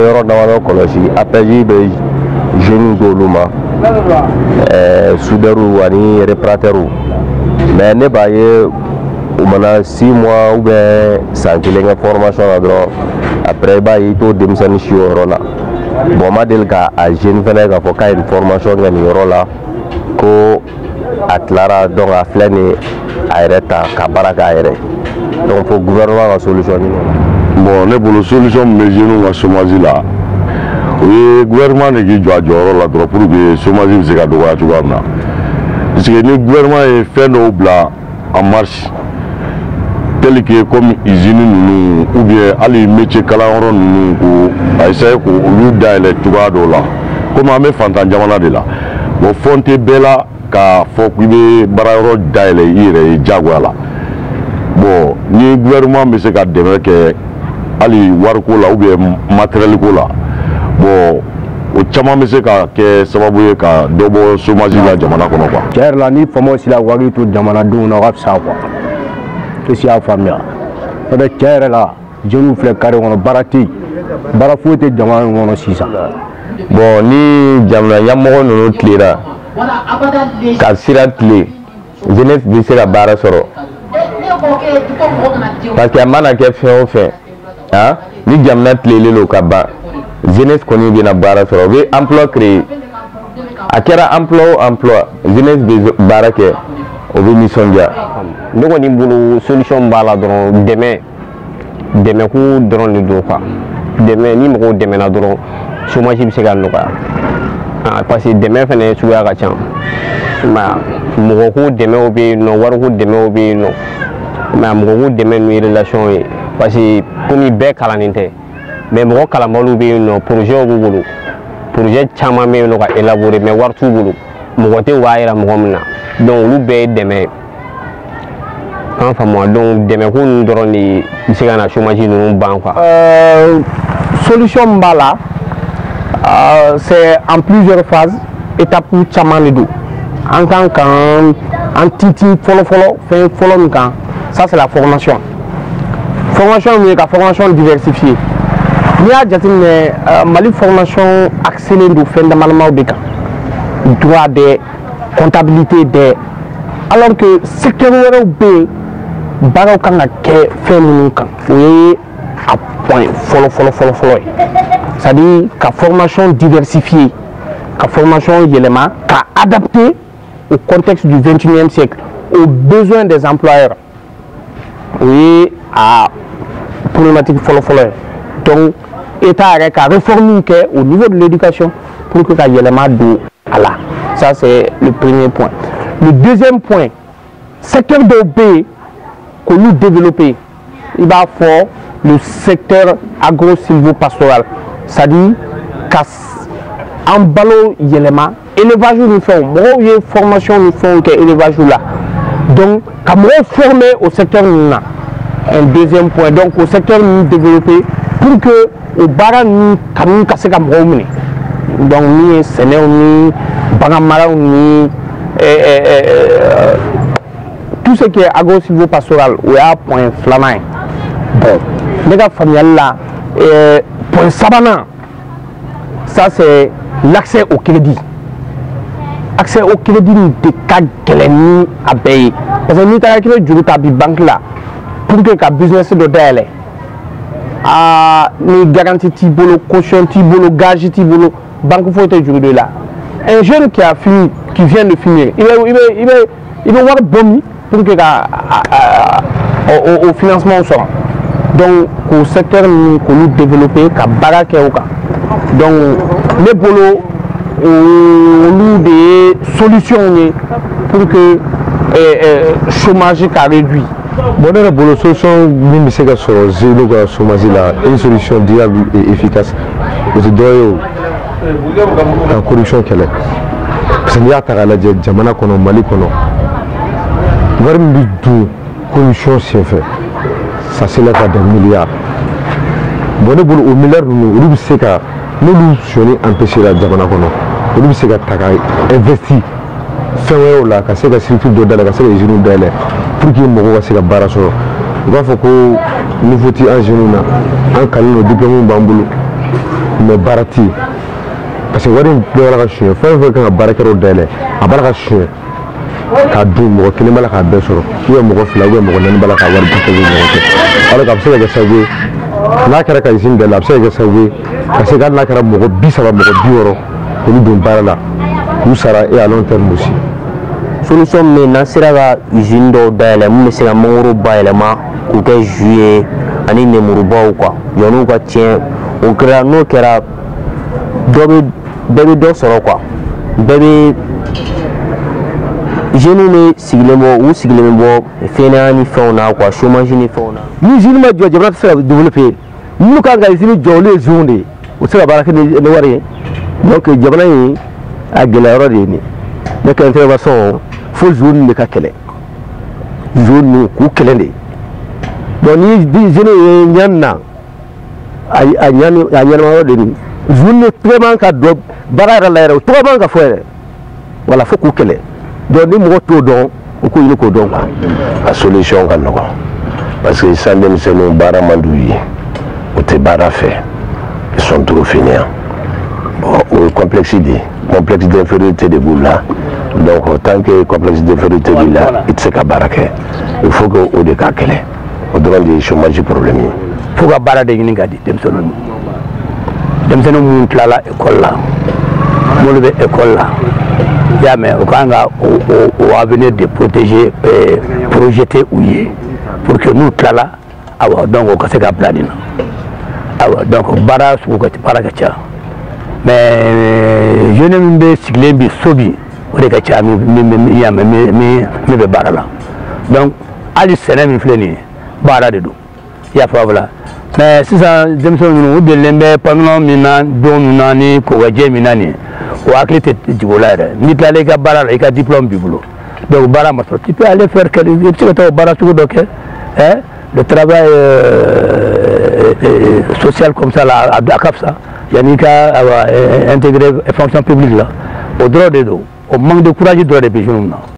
yɔrɔ damadɔ kɔlɔsi APJ bɛ jeunes d'olu ma soudeurs ani réparateurs mais ne b'a ye u mana 6 mois ou bien san kelen kɛ formation la dɔrɔn après i b'a ye i t'o denmisɛnnin si o yɔrɔ la bon ma deli ka a jeune fɛnɛ k'a fɔ k'a ye formation kɛ nin yɔrɔ la ko a tilara donc a filɛ nin a yɛrɛ ta ka baara k'a yɛrɛ donc faut gouvernement ka solution ɲini bon ne bolo solution min bɛ jeunes ka chômage la o ye gouvernement de k'i jɔ a jɔyɔrɔ la dɔrɔn pour que chômage bɛ se ka dɔgɔya cogoya min na parce que ni gouvernement ye fɛn dɔw bila en marche tel que comme usine ninnu ou bien hali métier kalanyɔrɔ ninnu ko a essayer k'olu dayɛlɛ cogoya dɔw la komi an bɛ fantan jamana de la bon fɛn tɛ bɛɛ la k'a fɔ k'i bɛ baarayɔrɔ dayɛlɛ i yɛrɛ ye diyagoya la bon ni gouvernement bɛ se ka dɛmɛ kɛ hali wariko la ou bien matériel ko la bon o caman bɛ se ka kɛ sababu ye ka dɔ bɔ chômage la jamana kɔnɔ quoi. Tiɲɛ yɛrɛ la ni faamaw sera k'u hakili to jamanadenw na o ka fisa quoi. Esi y'a faamuya n'o tɛ tiɲɛ yɛrɛ la jeunes filɛ carré kɔnɔ baara tɛ yen baara foyi tɛ jamana in kɔnɔ sisan. bon ni jamana ɲɛmɔgɔ ninnu tilera ka sira tile jeunesse bɛ se ka baara sɔrɔ parce que a mana kɛ fɛn o fɛn ni jamana tilelen don ka ban jeunesse kɔni bɛna baara sɔrɔ o bɛ emploi créer a kɛra emploi o emploi jeunesse bɛ baara kɛ o bɛ nisɔndiya. Ne kɔni bolo solution b'a la dɔrɔn dɛmɛko dɔrɔn de don quoi dɛmɛ ni mɔgɔw dɛmɛna dɔrɔn chômage bɛ se ka nɔgɔya parce que dɛmɛ fɛnɛ suguya ka ca mɔgɔ ko dɛmɛw bɛ yen nɔ wariko dɛmɛw bɛ yen nɔ mais mɔgɔ ko dɛmɛ ninnu ye relation ye parce que komi bɛɛ kalannen tɛ mais mɔgɔ kalanbaliw bɛ yen nɔ projet b'u bolo projet caman bɛ yen nɔ ka élaborer mais wari t'u bolo mɔgɔ tɛ u b'a yira mɔgɔ min na donc olu bɛɛ ye dɛmɛ an faamuya donc dɛmɛko ninnu dɔrɔn de bɛ se ka na chômage ninnu ban quoi. Solution b'a la c'est en plusieurs phases étapes caman de don an kan an tintin fɔlɔ-fɔlɔ fɛn fɔlɔ min kan ça c'est la formation min ye ka formation diversifiée n'i y'a jateminɛ Mali formation axée don fɛn damadamaw de kan droit bɛ comptabilité bɛ alors que secteur wɛrɛw bɛ yen baaraw kan ka kɛ fɛn minnu kan o ye a point fɔlɔ ye c'est-à-dire ka formation diversifiée ka formation yɛlɛma ka adapter au contexte du 21e siècle aux besoins des employeurs o ye a problématique fɔlɔ ye donc État yɛrɛ ka réforme kɛ au niveau de l'éducation pour que ka yɛlɛma don a la ça c'est le premier point. Le deuxième point secteur dɔw bɛ yen k'olu développer i b'a fɔ le secteur agro-sylvo-pastoral c'est-à-dire ka an balo yɛlɛma élevage ni fɛnw mɔgɔw ye formation ni fɛnw kɛ élevage la donc ka mɔgɔw former au secteur ninnu na un deuxième point donc au secteur ninnu développer pour que o baara ninnu kanu ka se ka mɔgɔw minɛ donc min ye sɛnɛw ni bagan maraw ni tout ce qui est agro-sylvo-pastoral o y'a point filanan ye bon ne ka faamuyali la point sabanan ça c'est l'accès au crédit. Accès au crédit de ka gɛlɛn ni a bɛɛ ye parce que n'i taara k'i bɛ juru ta bi banque la pour que ka business dɔ dayɛlɛ ni garantie t'i bolo caution t'i bolo gage t'i bolo banque foyi tɛ juru don i la un jeune qui a fini qui vient de finir i bɛ wari bɔ min pour que ka au financement sɔrɔ donc k'o secteur ninnu k'olu développer ka baara kɛ o kan donc ne bolo olu de ye solution ye pour que chômage ka réduit. Bon, ne bolo solution min bɛ se ka sɔrɔ zéro ka chômage la une solution durable et efficace o tɛ dɔ ye o ka corruption kɛlɛ parce que n'i y'a ta k'a lajɛ jamana kɔnɔ Mali kɔnɔ wari min bɛ don corruption senfɛ ça s'élève à des milliards bon ne bolo o milliards ninnu olu bɛ se ka n'olu sɔnni empêcher la jamana kɔnɔ olu bɛ se ka ta ka investir fɛn wɛrɛw la ka se ka structure dɔ dayɛlɛ ka se ka usine dayɛlɛ pour que mɔgɔw ka se ka baara sɔrɔ u b'a fɔ ko niveau tɛ an jeunes na an kalan don diplôme b'an bolo mais baara tɛ yen parce que wari in bɛɛ b'a la ka suɲɛ fɛn o fɛn kan ka baarakɛyɔrɔ dayɛlɛ a b'a la ka suɲɛ k'a dun mɔgɔ kelen b'a la k'a bɛɛ sɔrɔ mɔgɔ fila mɔgɔ naani b'a la k'a wari bɛɛ kɛ ɲɔgɔn cɛ alors que a bɛ se ka kɛ sababu ye n'a kɛra ka usine dayɛlɛ a bɛ se ka kɛ sababu ye parce que hali n'a kɛra mɔgɔ 30 mɔgɔ 60 olu don baara la k'u sara et à long terme aussi. solution min n'an sera ka usine dɔw dayɛlɛ mun bɛ se ka mangoro bayɛlɛma k'u kɛ jus ye ani nemurubaw quoi yan'u ka tiɲɛ o kɛra n'o kɛra bɛɛ bɛ dɔ sɔrɔ quoi bɛɛ bɛ jeunes bɛ sigilen bɔ u sigilen bɛ bɔ fɛnɛ ni fɛnw na quoi chômage ni fɛnw na. ni usine ma jɔ jamana tɛ se ka développer minnu kan ka usine jɔ olu ye zone de ye u tɛ se ka baara kɛ ni wari ye donc jamana in a gɛlɛyɔrɔ de ye nin ne ka intervention fo zone de ka kɛlɛ zone k'u kɛlɛ de donc ni usine ye ɲani na a ɲɛnama yɔrɔ de nin zone tɔgɔ man ka dɔn baara yɛrɛ la yɛrɛ o tɔgɔ man ka fɔ yɛrɛ wala fo k'u kɛlɛ donc ni mɔgɔ t'o dɔn u k'u ɲini k'o dɔn quoi. A solution ka nɔgɔn parce que sisan denmisɛnninw baara man d'u ye u tɛ baara fɛ ils sont trop fainéants bon o ye complexe de ye complexe d'infériorité de b'u la donc tant que complexe d'infériorité b'i la i tɛ se ka baara kɛ il faut que o de ka kɛlɛ o dɔrɔn de ye chômage problème ye. fo ka baara de ɲini ka di denmisɛnninw minnu tilala école la minnu bɛ école la i y'a mɛn o kan ka o avenir de protéger projeter u ye pour que n'u tilala awa donc o ka se ka bila nin na awa donc baara sugu ka baara ka ca mais jeune min bɛ sigilen bi so bi o de ka ca min y'a mɛn min bɛ baara la donc hali sɛnɛ min filɛ nin ye baara de don i y'a faamu la mais sisan denmisɛnw ninnu u delilen bɛ pantalon min na don min na ni kɔgɔjɛ min na nin ye o hakili tɛ jigin o la yɛrɛ n'i tilala i ka baara la i ka diplôme b'i bolo donc baara ma sɔrɔ tu peux aller faire i bɛ se ka taa o baara sugu dɔ kɛ le travail social comme ça la a ka fisa yanni ka intégrer fonction publique la o dɔrɔn de don o manque de courage dɔrɔn de bɛ jeunes na.